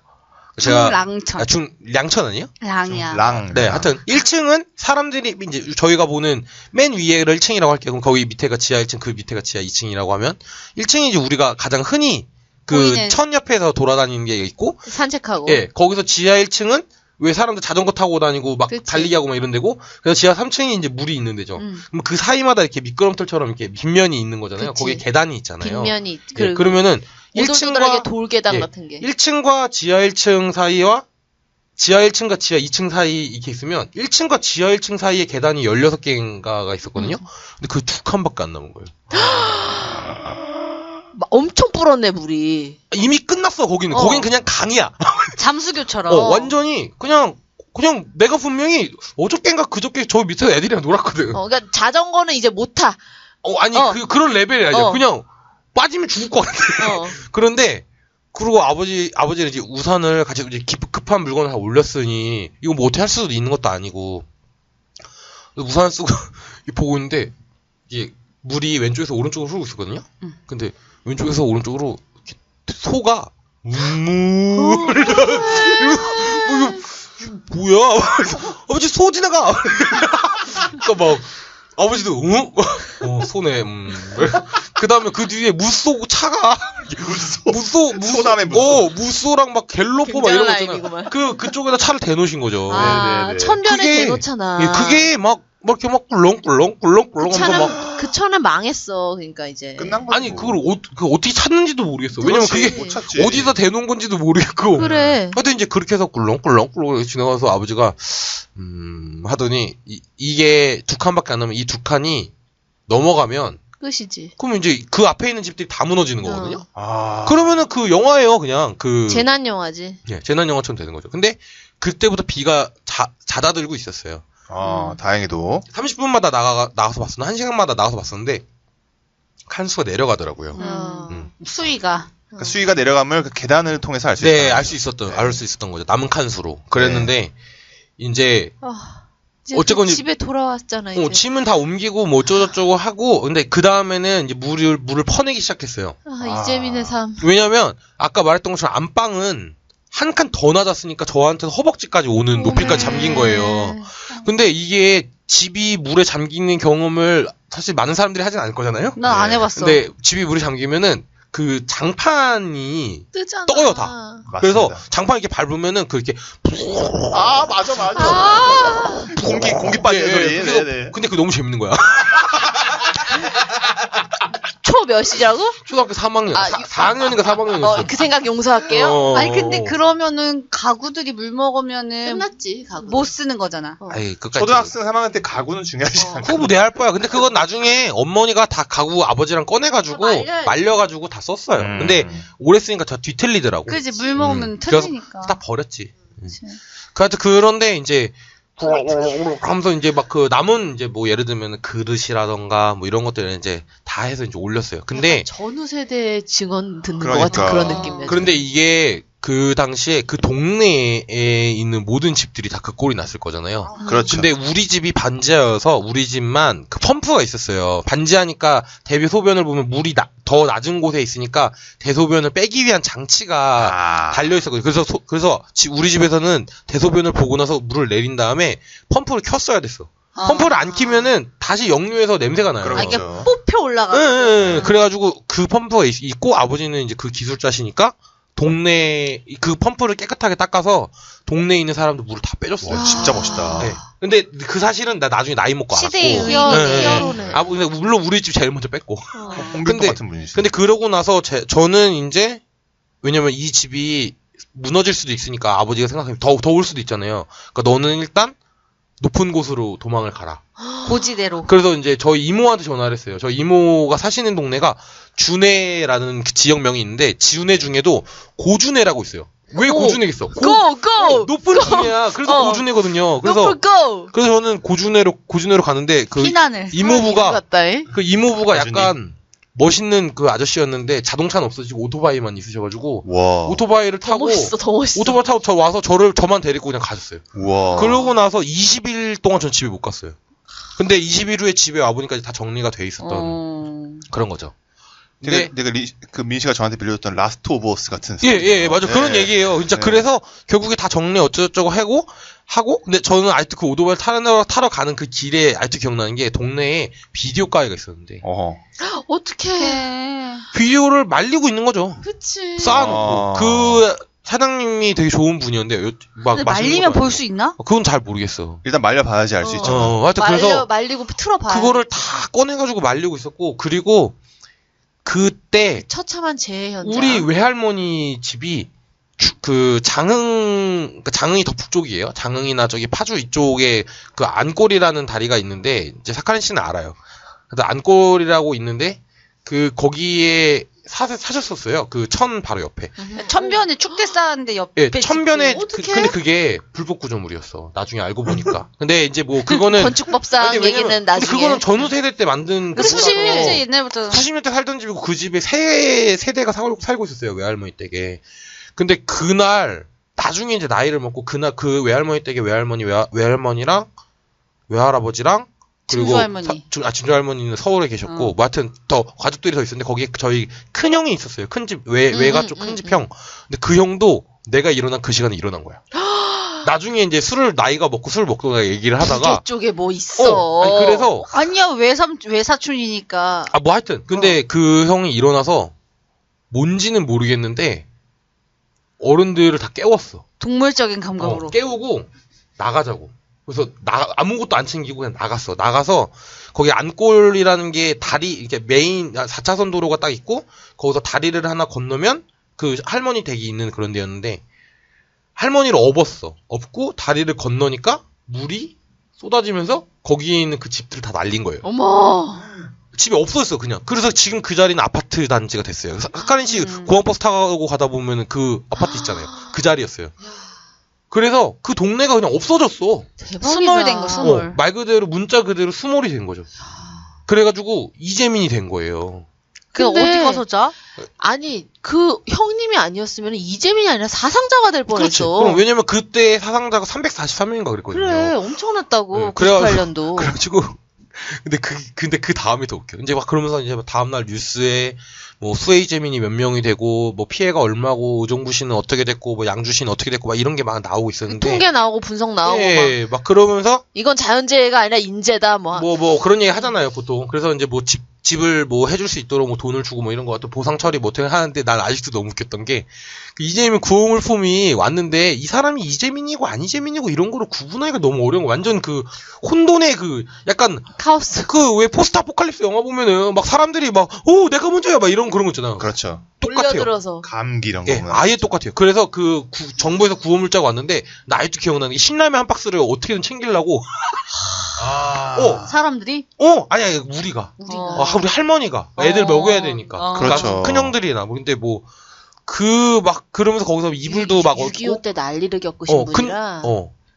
중랑천. 량천 아니에요? 랑이야. 랑. 네, 하여튼 1층은 사람들이 이제 저희가 보는 맨 위에를 1층이라고 할게요. 그럼 거기 밑에가 지하 1층, 그 밑에가 지하 2층이라고 하면 1층이 이제 우리가 가장 흔히 그 보이는. 천 옆에서 돌아다니는 게 있고, 산책하고. 예, 거기서 지하 1층은 왜 사람들 자전거 타고 다니고 막 그치. 달리기 하고 막 이런 데고, 그래서 지하 3층이 이제 물이 있는 데죠. 그럼 그 사이마다 이렇게 미끄럼틀처럼 이렇게 빗면이 있는 거잖아요. 그치. 거기에 계단이 있잖아요. 빗면이 예, 그러면은 오돌오돌하게 1층과 돌계단 예, 같은 게. 1층과 지하 1층 사이와 지하 1층과 지하 2층 사이 이렇게 있으면 1층과 지하 1층 사이에 계단이 16개인가가 있었거든요. 근데 그 2칸밖에 안 남은 거예요. 막 엄청 불었네 물이. 이미 끝났어, 거기는. 거긴 그냥 강이야. 잠수교처럼. 완전히 그냥 내가 분명히 어저께인가 그저께 저 밑에서 애들이랑 놀았거든. 그러니까 자전거는 이제 못 타. 아니 그런 레벨이 아니야. 어. 그냥 빠지면 죽을 것 같아. 그런데 그리고 아버지는 이제 우산을 같이 이제 급한 물건을 다 올렸으니 이거 뭐 어떻게 할 수도 있는 것도 아니고 우산 쓰고 보고 있는데 이게 물이 왼쪽에서 오른쪽으로 흐르고 있었거든요. 근데 왼쪽에서 오른쪽으로 이렇게 소가 이거 뭐야? 아버지 소 지나가. 그러니까 막 아버지도 소네. 그 다음에 그 뒤에 무쏘 차가 소남의 무쏘. 무쏘랑 막 갤로포 막 이런 거 있잖아요. 라인이구만. 그쪽에다 차를 대놓으신 거죠. 네네네. 천변에 그게- 대놓잖아. 예, 그게 막 이렇게 막 꿀렁꿀렁 하면서 막 그 차는 망했어. 그러니까 이제. 끝난 거지. 아니 그걸 어떻게 찾는지도 모르겠어. 왜냐면 그렇지, 그게 못 찾지. 어디다 대놓은 건지도 모르겠고. 그래. 하여튼 이제 그렇게 해서 꿀렁꿀렁 지나가서 아버지가 하더니 이게 2칸밖에 안 나면 이 2칸이 넘어가면 끝이지. 그러면 이제 그 앞에 있는 집들이 다 무너지는 거거든요. 그러면은 그 영화예요, 그냥 그 재난 영화지. 예, 재난 영화처럼 되는 거죠. 근데 그때부터 비가 잦아들고 있었어요. 다행히도. 30분마다 나가서 봤었나? 1시간마다 나가서 봤었는데 칸수가 내려가더라고요. 수위가. 그러니까 수위가 내려가면 그 계단을 통해서 알 수 네, 있다. 알 수 있었던 거죠. 남은 칸수로. 그랬는데 이제 이제 어쨌건 집에 돌아왔잖아. 이제. 침은 다 옮기고 뭐 어쩌고저쩌고 하고 근데 그 다음에는 이제 물을 퍼내기 시작했어요. 이재민의 삶. 왜냐면 아까 말했던 것처럼 안방은 한 칸 더 낮았으니까 저한테는 허벅지까지 오는 높이까지 잠긴 거예요. 근데 이게 집이 물에 잠기는 경험을 사실 많은 사람들이 하진 않을 거잖아요. 난 안 해봤어. 근데 집이 물에 잠기면은 그 장판이 뜨잖아. 떠요 다. 그래서 장판 이렇게 밟으면은 그렇게 맞아. 공기 빠지는 소리. 네네. 근데 그게 너무 재밌는 거야. 초 몇이라고? 초등학교 3학년, 4학년인가 3학년이었어. 그 생각 용서할게요. 아니 근데 그러면은 가구들이 물 먹으면은 끝났지. 가구. 못 쓰는 거잖아. 아이, 끝까지. 초등학생 3학년 때 가구는 중요하지 않아. 그거 뭐 내 할 거야. 근데 그건 나중에 어머니가 다 가구 아버지랑 꺼내가지고 말려가지고 다 썼어요. 근데 오래 쓰니까 다 뒤틀리더라고. 그지 물 먹으면 그래서 틀리니까. 다 버렸지. 하여튼 그런데 이제 하면서 이제 막 그 남은 이제 뭐 예를 들면 그릇이라던가 뭐 이런 것들을 이제 다 해서 이제 올렸어요. 근데 전후 세대의 증언 듣는 그러니까. 것 같은 그런 느낌이야. 그런데 이게 그 당시에 그 동네에 있는 모든 집들이 다 그 꼴이 났을 거잖아요. 그렇죠. 근데 우리 집이 반지하여서 우리 집만 그 펌프가 있었어요. 반지하니까 대비 소변을 보면 물이 더 낮은 곳에 있으니까 대소변을 빼기 위한 장치가 달려 있었거든요. 그래서 우리 집에서는 대소변을 보고 나서 물을 내린 다음에 펌프를 켰어야 됐어. 펌프를 안 키면은 다시 역류해서 냄새가 나요. 그렇죠. 이게 뽑혀 올라가. 네. 그래가지고 그 펌프가 있고 아버지는 이제 그 기술자시니까 동네 그 펌프를 깨끗하게 닦아서 동네에 있는 사람들 물을 다 빼줬어요. 와, 진짜 멋있다. 네. 근데 그 사실은 나 나중에 나이 먹고 알았고. 시대의 히어로네. 근데 물론 우리 집 제일 먼저 뺐고. 홍길동 같은 분이시죠. 근데 그러고 나서 저는 이제 왜냐면 이 집이 무너질 수도 있으니까 아버지가 생각하면 더 올 수도 있잖아요. 그러니까 너는 일단 높은 곳으로 도망을 가라. 고지대로. 그래서 이제 저희 이모한테 전화를 했어요. 저희 이모가 사시는 동네가 준해라는 그 지역명이 있는데 준해 중에도 고준해라고 있어요. 왜 고준해겠어? 높은 준해야. 그래서 고준해거든요. 그래서 저는 고준해로 가는데 그 피난을. 이모부가 가준이. 약간 멋있는 그 아저씨였는데 자동차는 없어지고 오토바이만 있으셔가지고 와. 오토바이를 타고 더 멋있어. 오토바이 타고 저 와서 저만 데리고 그냥 가셨어요. 와. 그러고 나서 20일 동안 전 집에 못 갔어요. 근데 20일 후에 집에 와보니까 다 정리가 돼 있었던 그런 거죠. 근데 내가 그 민씨가 저한테 빌려줬던 라스트 오브 어스 같은. 예, 맞아. 그런 예. 얘기예요. 진짜 예. 그래서 결국에 다 정리 어쩌고저쩌고 하고, 근데 저는 아직도 그 오토바이 타러 가는 그 길에 아직도 기억나는 게 동네에 비디오 가게가 있었는데, 어허. 어떡해. 비디오를 말리고 있는 거죠. 그치. 쌓아놓고. 그 사장님이 되게 좋은 분이었는데, 근데 말리면 볼 수 있나? 그건 잘 모르겠어. 일단 말려봐야지 알 수 있죠. 하여튼 그래서 말리고 틀어봐야 그거를 다 꺼내가지고 말리고 있었고, 그리고 그때 처참한 재해 현장. 우리 외할머니 집이 그 장흥이 더 북쪽이에요. 장흥이나 저기 파주 이쪽에 그 안골이라는 다리가 있는데 이제 사카린 씨는 알아요. 근데 안골이라고 있는데 그 거기에 사셨었어요. 그 천 바로 옆에. 천변에 축대 쌓았는데 옆에. 예, 천변에 어떡해? 근데 그게 불법 구조물이었어. 나중에 알고 보니까. 근데 이제 뭐 그거는 건축법상 아니, 왜냐면 얘기는 나중에. 그거는 전후 세대 때 만든 수십 그거라서 년째 옛날부터. 40년대 살던 집이고 그 집에 세 세대가 살고 있었어요. 외할머니 댁에. 근데 그날 나중에 이제 나이를 먹고 그날 그 외할머니 댁에 외할머니랑 외할아버지랑 그리고 증조할머니. 증조할머니는 서울에 계셨고 뭐 하여튼 더 가족들이 더 있었는데 거기에 저희 큰 형이 있었어요. 큰 집 외가 쪽 큰 집 형. 근데 그 형도 내가 일어난 그 시간에 일어난 거야. 나중에 이제 나이가 먹고 술을 먹다가 얘기를 하다가 쪽에 뭐 있어. 아니, 그래서 아니야 외사촌이니까. 뭐 하여튼 근데 그 형이 일어나서 뭔지는 모르겠는데 어른들을 다 깨웠어. 동물적인 감각으로. 깨우고 나가자고. 그래서 아무것도 안 챙기고 그냥 나갔어. 나가서 거기 안골이라는 게 다리 이렇게 메인 4차선 도로가 딱 있고 거기서 다리를 하나 건너면 그 할머니 댁이 있는 그런 데였는데 할머니를 업고 다리를 건너니까 물이 쏟아지면서 거기에 있는 그 집들을 다 날린 거예요. 어머. 집에 없어졌어 그냥. 그래서 지금 그 자리는 아파트 단지가 됐어요. 사카린 씨 공항버스 타고 가다 보면은 그 아파트 있잖아요. 그 자리였어요. 그래서 그 동네가 그냥 없어졌어. 대박이다. 수몰된 거, 수몰. 말 그대로 문자 그대로 수몰이 된 거죠. 그래가지고 이재민이 된 거예요. 그 근데- 어디 가서 자? 아니 그 형님이 아니었으면 이재민이 아니라 사상자가 될 그렇지. 뻔했어. 그럼 왜냐면 그때 사상자가 343명인가 그랬거든요. 그래 엄청났다고. 네, 그래가지고- 98년도. 그래가지고 근데 그 다음이 더 웃겨. 이제 막 그러면서 이제 다음날 뉴스에 뭐 수혜이 재민이 몇 명이 되고 뭐 피해가 얼마고 의정부 씨는 어떻게 됐고 뭐 양주 씨는 어떻게 됐고 막 이런 게 막 나오고 있었는데 통계 나오고 분석 나오고 막 예, 막 그러면서 이건 자연재해가 아니라 인재다 뭐. 뭐 그런 얘기 하잖아요 보통. 그래서 이제 뭐 집을 뭐 해줄 수 있도록 뭐 돈을 주고 뭐 이런 거 또 보상 처리 뭐 어떻게 하는데 난 아직도 너무 웃겼던 게 그 이재민 구호물품이 왔는데 이 사람이 이재민이고 안 이재민이고 이런 거를 구분하기가 너무 어려운 거. 완전 그 혼돈의 그 약간 카오스. 그 왜 포스트 아포칼립스 영화 보면은 막 사람들이 막 오 내가 먼저야 막 이런 그런 거 있잖아. 그렇죠. 똑같아요. 몰려들어서. 감기 이런 예, 거면. 아예 똑같아요. 그래서 그 정부에서 구호물자가 왔는데 나 아직도 기억나는 게 신라면 한 박스를 어떻게든 챙기려고 사람들이? 아니 우리가 우리가. 우리 할머니가 애들 먹여야 되니까. 그렇죠. 큰 형들이나 뭐 근데 뭐 그 막 그러면서 거기서 이불도 막 6.25 때 난리를 겪으신 분이라.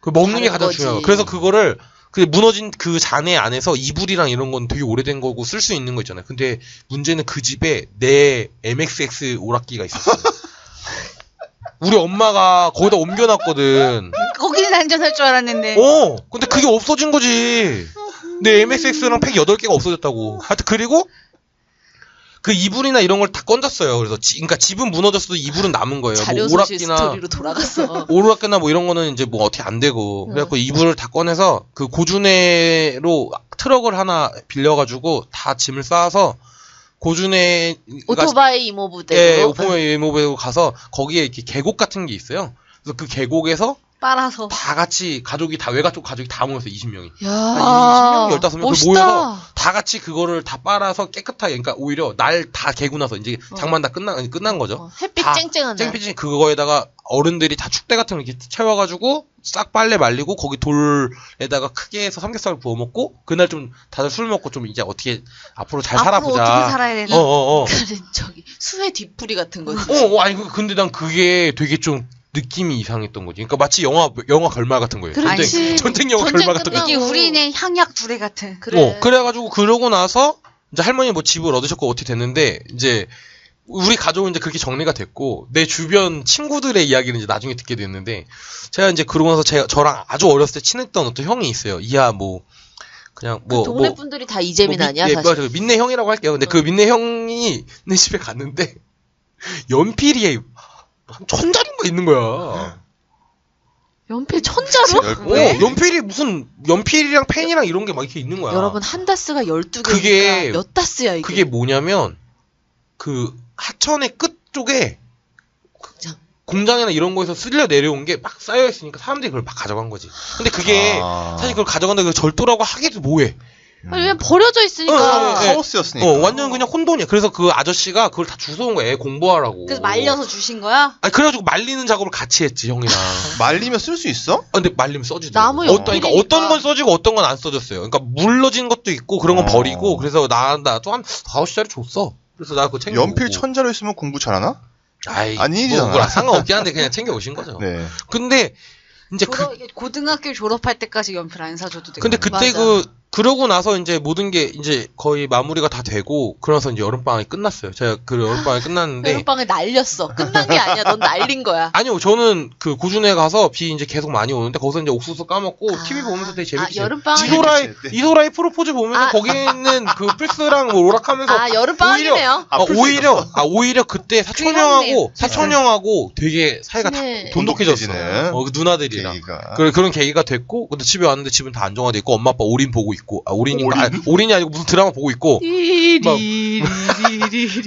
그 먹는 게 다른 가장 거지. 중요해요. 그래서 그거를 그 무너진 그 잔해 안에서 이불이랑 이런 건 되게 오래된 거고 쓸 수 있는 거 있잖아요. 근데 문제는 그 집에 내 MXX 오락기가 있었어요. 우리 엄마가 거기다 옮겨놨거든. 거기는 안전할 줄 알았는데. 근데 그게 없어진 거지. 내 MXX랑 팩 8개가 없어졌다고. 하여튼 그리고 그 이불이나 이런 걸 다 건졌어요. 그래서 그러니까 집은 무너졌어도 이불은 남은 거예요. 자료 뭐 소실 스토리로 돌아갔어. 오르락기나 뭐 이런 거는 이제 뭐 어떻게 안 되고. 그래갖고 이불을 다 꺼내서 그 고준해로 트럭을 하나 빌려가지고 다 짐을 쌓아서 고준해 오토바이 이모부대로. 예, 오토바이 이모부대로 가서 거기에 이렇게 계곡 같은 게 있어요. 그래서 그 계곡에서 빨아서. 다 같이 외가족 가족이 다 모였어요. 20명이. 야, 20명, 15명 멋있다. 모여서 다 같이 그거를 다 빨아서 깨끗하게, 그러니까 오히려 날 다 개고 나서 이제 장만 다 끝난 거죠. 햇빛 다 쨍쨍한 날. 쨍빛이 그거에다가 어른들이 다 축대 같은 거 이렇게 채워가지고 싹 빨래 말리고 거기 돌에다가 크게 해서 삼겹살 구워 먹고 그날 좀 다들 술 먹고 좀 이제 어떻게 앞으로 잘 앞으로 살아보자. 어떻게 살아야 되나? 그는 저기 수해 뒤풀이 같은 거지. 아니 근데 난 그게 되게 좀 느낌이 이상했던 거지. 그러니까 마치 영화 결말 같은 거예요. 그렇지. 전쟁 영화 전쟁 결말 같은 거. 끝나고. 이게 우리네 향약 두레 같은. 그래. 그래가지고 그러고 나서 이제 할머니 뭐 집을 얻으셨고 어떻게 됐는데 이제 우리 가족은 이제 그렇게 정리가 됐고 내 주변 친구들의 이야기를 이제 나중에 듣게 됐는데 제가 이제 그러고 나서 저랑 아주 어렸을 때 친했던 어떤 형이 있어요. 이하 뭐 그냥 뭐 그 동네 분들이 다 이재민 아니야 예, 사실. 맞아요. 민네 형이라고 할게요. 근데 그 민네 형이 내 집에 갔는데 연필이 한 1000자리인가 있는 거야. 연필 천자로? 연필이 무슨 연필이랑 펜이랑 이런 게 막 이렇게 있는 거야. 여러분 한 다스가 12개니까 그게- 몇 다스야 이게. 그게 뭐냐면 그 하천의 끝 쪽에 공장이나 이런 거에서 쓸려 내려온 게 막 쌓여 있으니까 사람들이 그걸 막 가져간 거지. 근데 그게 사실 그걸 가져간다고 절도라고 하기도 뭐해. 아니, 왜 버려져 있으니까. 네. 카오스였으니까. 완전 그냥 혼돈이야. 그래서 그 아저씨가 그걸 다 주워온 거야. 애 공부하라고. 그래서 말려서 주신 거야? 아니 그래가지고 말리는 작업을 같이 했지 형이랑. 말리면 쓸 수 있어? 근데 말리면 써지죠. 나무 그러니까 연필이니까. 어떤 건 써지고 어떤 건 안 써졌어요. 그러니까 물러진 것도 있고 그런 건 버리고 그래서 나도 한 5~6자리 줬어. 그래서 나 그거 챙겨. 연필 1000자루 있으면 공부 잘하나? 뭐 아니잖아. 그거랑 상관없긴 한데 그냥 챙겨 오신 거죠. 네. 근데 이제 고등학교 졸업할 때까지 연필 안 사줘도 돼. 근데 그때 맞아. 그러고 나서 이제 모든 게 이제 거의 마무리가 다 되고 그러면서 이제 여름방학이 끝났어요. 제가 그 여름방학이 끝났는데 여름방에 날렸어. 끝난 게 아니야. 넌 날린 거야. 아니요, 저는 그 고준에 가서 비 이제 계속 많이 오는데 거기서 이제 옥수수 까먹고 TV 보면서 되게 재밌게. 여름방학. 이소라의 프로포즈 보면 거기에 있는 그 플스랑 뭐 오락하면서 여름방학이네요. 오히려 그때 사촌형하고 되게 사이가 다 네. 돈독해졌어. 돈독해지는 그 누나들이랑. 계기가. 그런 계기가 됐고, 근데 집에 왔는데 집은 다 안정화돼 있고, 엄마 아빠 올인 보고 있고, 올인이 아니고 무슨 드라마 보고 있고,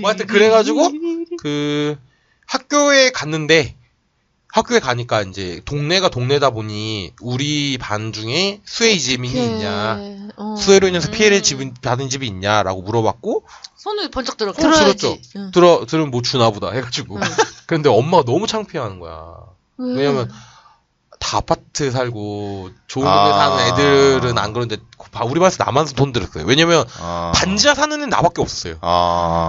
뭐 하여튼 그래가지고, 학교에 가니까 이제 동네가 동네다 보니 우리 반 중에 수혜 이재민이 있냐, 수혜로 인해서 피해를 받은 집이 있냐라고 물어봤고, 손을 번쩍 들어. 들었죠. 들으면 뭐 주나 보다 해가지고. 그런데 엄마가 너무 창피하는 거야. 왜냐면 다 아파트 살고 좋은 동네 사는 애들은 안 그런데 우리 반에서 나만 돈 들었어요. 왜냐면 반지하 사는 애는 나밖에 없었어요.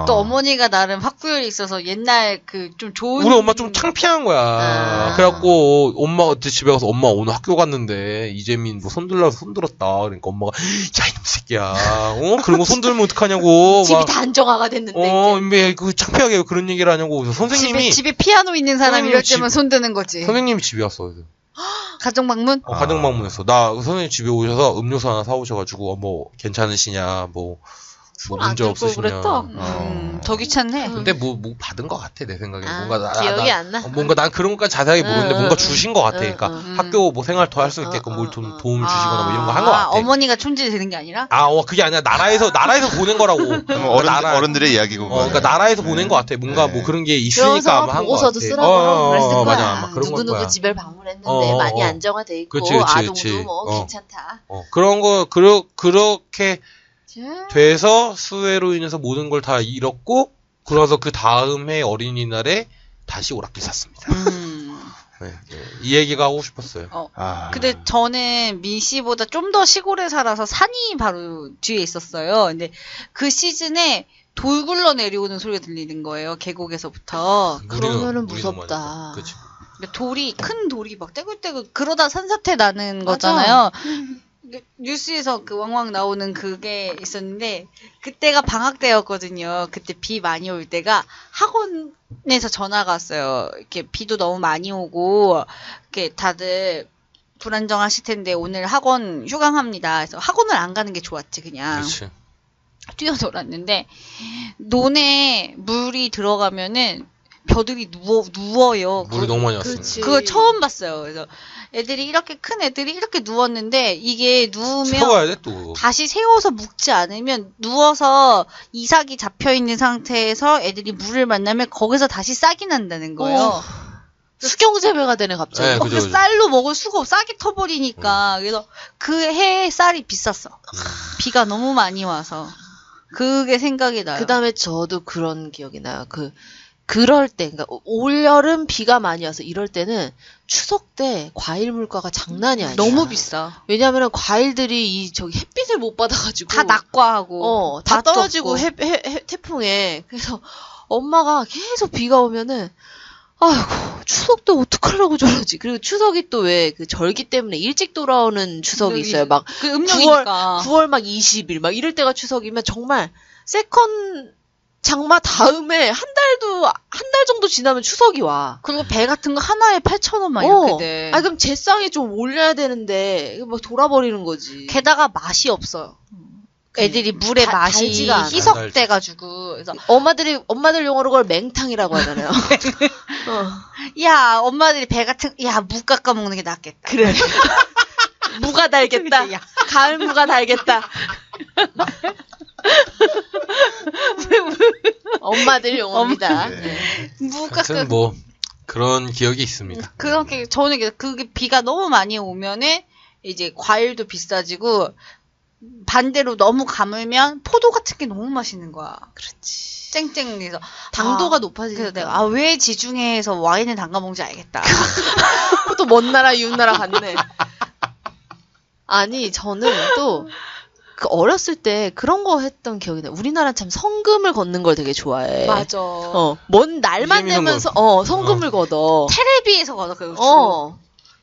또 어머니가 나름 학구열이 있어서 옛날 그 좀 좋은 우리 엄마 좀 창피한 거야. 그래갖고 엄마가 집에 가서 엄마 오늘 학교 갔는데 이재민 뭐 손들라서 손들었다. 그러니까 엄마가 야 이놈 새끼야. 그런 거 손들면 어떡하냐고. 집이 다 안정화가 됐는데. 왜 그 창피하게 왜 그런 얘기를 하냐고. 선생님이 집에 피아노 있는 사람 이럴 때만 손드는 거지. 선생님이 집에 왔어. 가정 방문? 가정 방문했어. 선생님 집에 오셔서 음료수 하나 사오셔가지고, 뭐, 괜찮으시냐, 뭐 문제 없으시냐. 더 귀찮네. 근데 뭐 받은 것 같아, 내 생각에. 뭔가 기억이 안 나. 뭔가 난 그런 것까지 자세하게 모르는데 뭔가 주신 것 같아. 그러니까 학교 뭐 생활 더 할 수 있게끔 뭘 도움을 주시거나 뭐 이런 거 한 것 같아. 어머니가 총질이 되는 게 아니라? 그게 아니라 나라에서 보낸 거라고. 어른들의 이야기고. 그러니까 나라에서 보낸 것 같아. 뭔가 뭐 그런 게 있으니까 아마 한 것 같아. 보고서도 쓰라고 그랬을 거야. 맞아, 그런 누구누구 집을 방문했는데 많이 안정화돼 있고 아동도 뭐 괜찮다. 그런 거 그렇게 돼서 수해로 인해서 모든 걸 다 잃었고 그래서 그 다음 해 어린이날에 다시 오락기 샀습니다. 이 얘기가 하고 싶었어요. 근데 저는 민 씨보다 좀 더 시골에 살아서 산이 바로 뒤에 있었어요. 근데 그 시즌에 돌 굴러 내려오는 소리가 들리는 거예요. 계곡에서부터. 그러면은 무섭다. 큰 돌이 막 떼굴떼굴 그러다 산사태 나는 거잖아요. 뉴스에서 그 왕왕 나오는 그게 있었는데 그때가 방학 때였거든요. 그때 비 많이 올 때가 학원에서 전화가 왔어요. 이렇게 비도 너무 많이 오고 이렇게 다들 불안정하실 텐데 오늘 학원 휴강합니다. 그래서 학원을 안 가는 게 좋았지 그냥. 그렇지. 뛰어놀았는데 논에 물이 들어가면은 벼들이 누워요. 물이 너무 많이 왔어요. 그걸 처음 봤어요. 그래서 큰 애들이 이렇게 누웠는데 이게 누우면 세워야 돼 또. 다시 세워서 묶지 않으면 누워서 이삭이 잡혀 있는 상태에서 애들이 물을 만나면 거기서 다시 싹이 난다는 거예요. 수경재배가 되네 갑자기. 네, 그죠. 쌀로 먹을 수가 없어. 싹이 터버리니까. 그래서 그 해에 쌀이 비쌌어. 비가 너무 많이 와서. 그게 생각이 나요. 그 다음에 저도 그런 기억이 나요. 그럴 때, 그러니까 올여름 비가 많이 와서 이럴 때는 추석 때 과일 물가가 장난이 아니야. 너무 비싸. 왜냐면은 과일들이 저기 햇빛을 못 받아가지고 다 낙과하고. 다 맛도 떨어지고 없고. 태풍에. 그래서 엄마가 계속 비가 오면은 아이고 추석 때 어떡하려고 저러지. 그리고 추석이 또 왜 그 절기 때문에 일찍 돌아오는 추석이 있어요. 막 그 음력이니까. 9월 막 20일 막 이럴 때가 추석이면 정말 세컨 장마 다음에 한 달 정도 지나면 추석이 와. 그리고 배 같은 거 하나에 8,000원 막 어. 이렇게 돼. 아 그럼 제쌍에 좀 올려야 되는데 막 돌아버리는 거지. 게다가 맛이 없어요. 애들이 물의 맛이 달지가 않아. 희석돼가지고. 그래서 엄마들 용어로 그걸 맹탕이라고 하잖아요. 야 엄마들이 배 같은 무 깎아 먹는 게 낫겠다. 그래. 무가 달겠다. 야. 가을 무가 달겠다. 엄마들 용어입니다. 네. 무 하여튼 깎아. 뭐 그런 기억이 있습니다. 그렇게 저는 그게 비가 너무 많이 오면은 이제 과일도 비싸지고 반대로 너무 가물면 포도 같은 게 너무 맛있는 거야. 그렇지. 땡땡해서 당도가 그래서 높아지니까. 내가 왜 지중해에서 와인을 담가 먹는지 알겠다. 또 먼 나라 이웃 나라 갔네. 아니 저는 또 그 어렸을 때 그런 거 했던 기억이 나요. 우리나라 참 성금을 걷는 걸 되게 좋아해. 맞아. 먼 날만 이재민 되면서 성금을 걷어. 테레비에서 걷어 그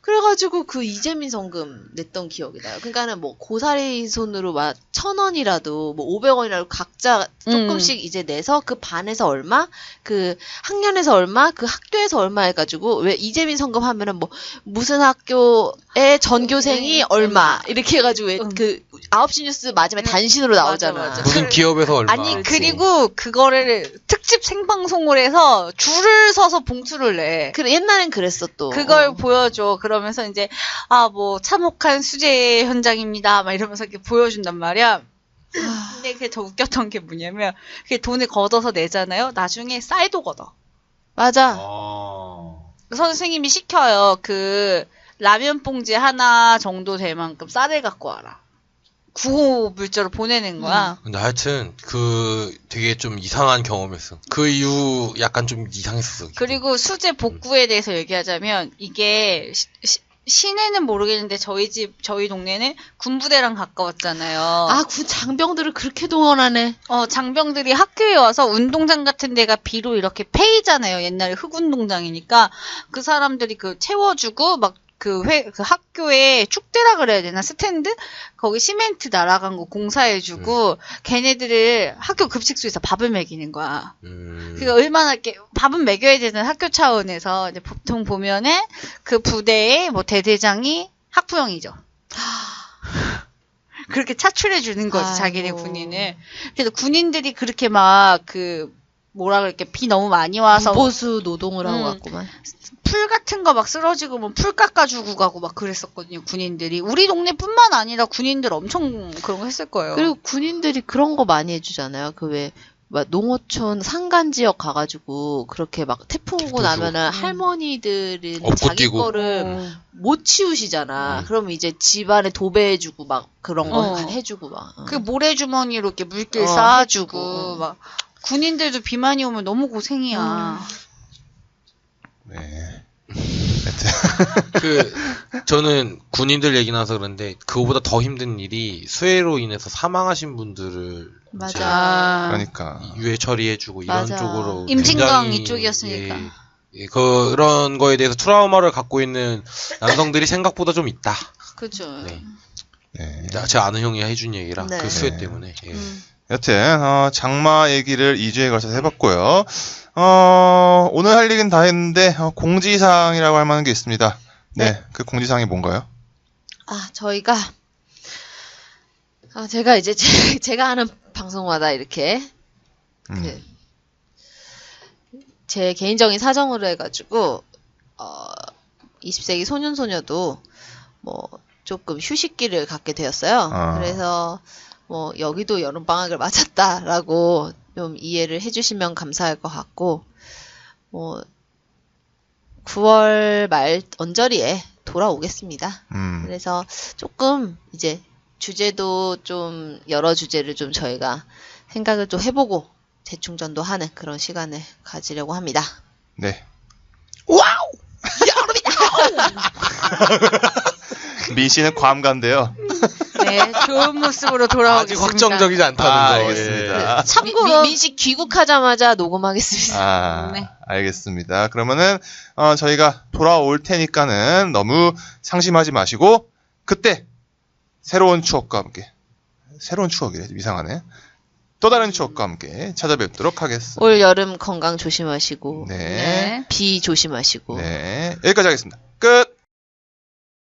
그래가지고 그 이재민 성금 냈던 기억이 나요. 그러니까는 뭐 고사리 손으로 막 1,000원이라도 뭐 500원이라도 각자 조금씩 이제 내서 그 반에서 얼마, 그 학년에서 얼마, 그 학교에서 얼마 해가지고 왜 이재민 성금 하면은 뭐 무슨 학교의 전교생이 얼마 이렇게 해가지고 왜 그 9시 뉴스 마지막에 단신으로 나오잖아. 맞아. 무슨 기업에서 얼마. 아니 그렇지. 그리고 그거를 특집 생방송을 해서 줄을 서서 봉투를 내. 그래 옛날엔 그랬어 또. 그걸 보여줘. 그러면서 이제 뭐 참혹한 수재 현장입니다. 막 이러면서 이렇게 보여준단 말이야. 근데 그게 더 웃겼던 게 뭐냐면 그게 돈을 걷어서 내잖아요. 나중에 쌀도 걷어. 맞아. 선생님이 시켜요. 그 라면 봉지 하나 정도 될 만큼 쌀을 갖고 와라. 구호 물자로 보내는 거야. 근데 하여튼 그 되게 좀 이상한 경험이었어. 그 이후 약간 좀 이상했었어. 기분. 그리고 수제 복구에 대해서 얘기하자면 이게 시내는 모르겠는데 저희 동네는 군부대랑 가까웠잖아요. 아, 그 장병들을 그렇게 동원하네. 장병들이 학교에 와서 운동장 같은 데가 비로 이렇게 패이잖아요. 옛날에 흑운동장이니까 그 사람들이 그 채워주고 막 그 학교에 축대라 그래야 되나? 스탠드? 거기 시멘트 날아간 거 공사해주고, 걔네들을 학교 급식소에서 밥을 먹이는 거야. 그러니까 얼마나 이렇게 밥은 먹여야 되는 학교 차원에서, 이제 보통 보면은 그 부대의 뭐 대대장이 학부형이죠. 그렇게 차출해주는 거지, 자기네 군인을. 그래서 군인들이 그렇게 막 뭐라 그럴게, 비 너무 많이 와서. 보수 노동을 하고 갔구만. 풀 같은 거 막 쓰러지고 뭐 풀 깎아주고 가고 막 그랬었거든요, 군인들이. 우리 동네뿐만 아니라 군인들 엄청 그런 거 했을 거예요. 그리고 군인들이 그런 거 많이 해주잖아요. 막 농어촌 산간 지역 가가지고 그렇게 막 태풍 오고 나면은 할머니들은 자기 뛰고. 거를 못 치우시잖아. 그러면 이제 집안에 도배해주고 막 그런 거 해주고 막. 그 모래주머니로 이렇게 물길 해주고. 쌓아주고 막 군인들도 비 많이 오면 너무 고생이야. 네. 저는 군인들 얘기 나서 그런데 그거보다 더 힘든 일이 수해로 인해서 사망하신 분들을 맞아. 그러니까 유해 처리해주고 이런 맞아. 쪽으로 임진강 굉장히, 이쪽이었으니까. 그런 거에 대해서 트라우마를 갖고 있는 남성들이 생각보다 좀 있다. 그죠. 네. 네. 제 아는 형이 해준 얘기라 네. 그 수해 네. 때문에. 예. 여튼 장마 얘기를 2주에 걸쳐서 해봤고요. 오늘 할 얘기는 다 했는데 공지사항이라고 할 만한 게 있습니다. 네, 그 공지사항이 뭔가요? 저희가 제가 이제 제가 하는 방송마다 이렇게 제 개인적인 사정으로 해가지고 20세기 소년소녀도 뭐 조금 휴식기를 갖게 되었어요. 그래서 뭐 여기도 여름방학을 맞았다라고 좀 이해를 해주시면 감사할 것 같고 뭐 9월 말 언저리에 돌아오겠습니다. 그래서 조금 이제 주제도 좀 여러 주제를 좀 저희가 생각을 좀 해보고 재충전도 하는 그런 시간을 가지려고 합니다. 네. 와우! 민 씨는 괌간데요. 네, 좋은 모습으로 아직 돌아오겠습니다. 확정적이지 않다는 아, 거. 알겠습니다. 예. 참고로 민식 귀국하자마자 녹음하겠습니다. 아, 네. 알겠습니다. 그러면은 저희가 돌아올 테니까는 너무 상심하지 마시고 그때 새로운 추억과 함께 새로운 추억이래 이상하네. 또 다른 추억과 함께 찾아뵙도록 하겠습니다. 올 여름 건강 조심하시고 네. 네. 비 조심하시고 네. 여기까지 하겠습니다. 끝.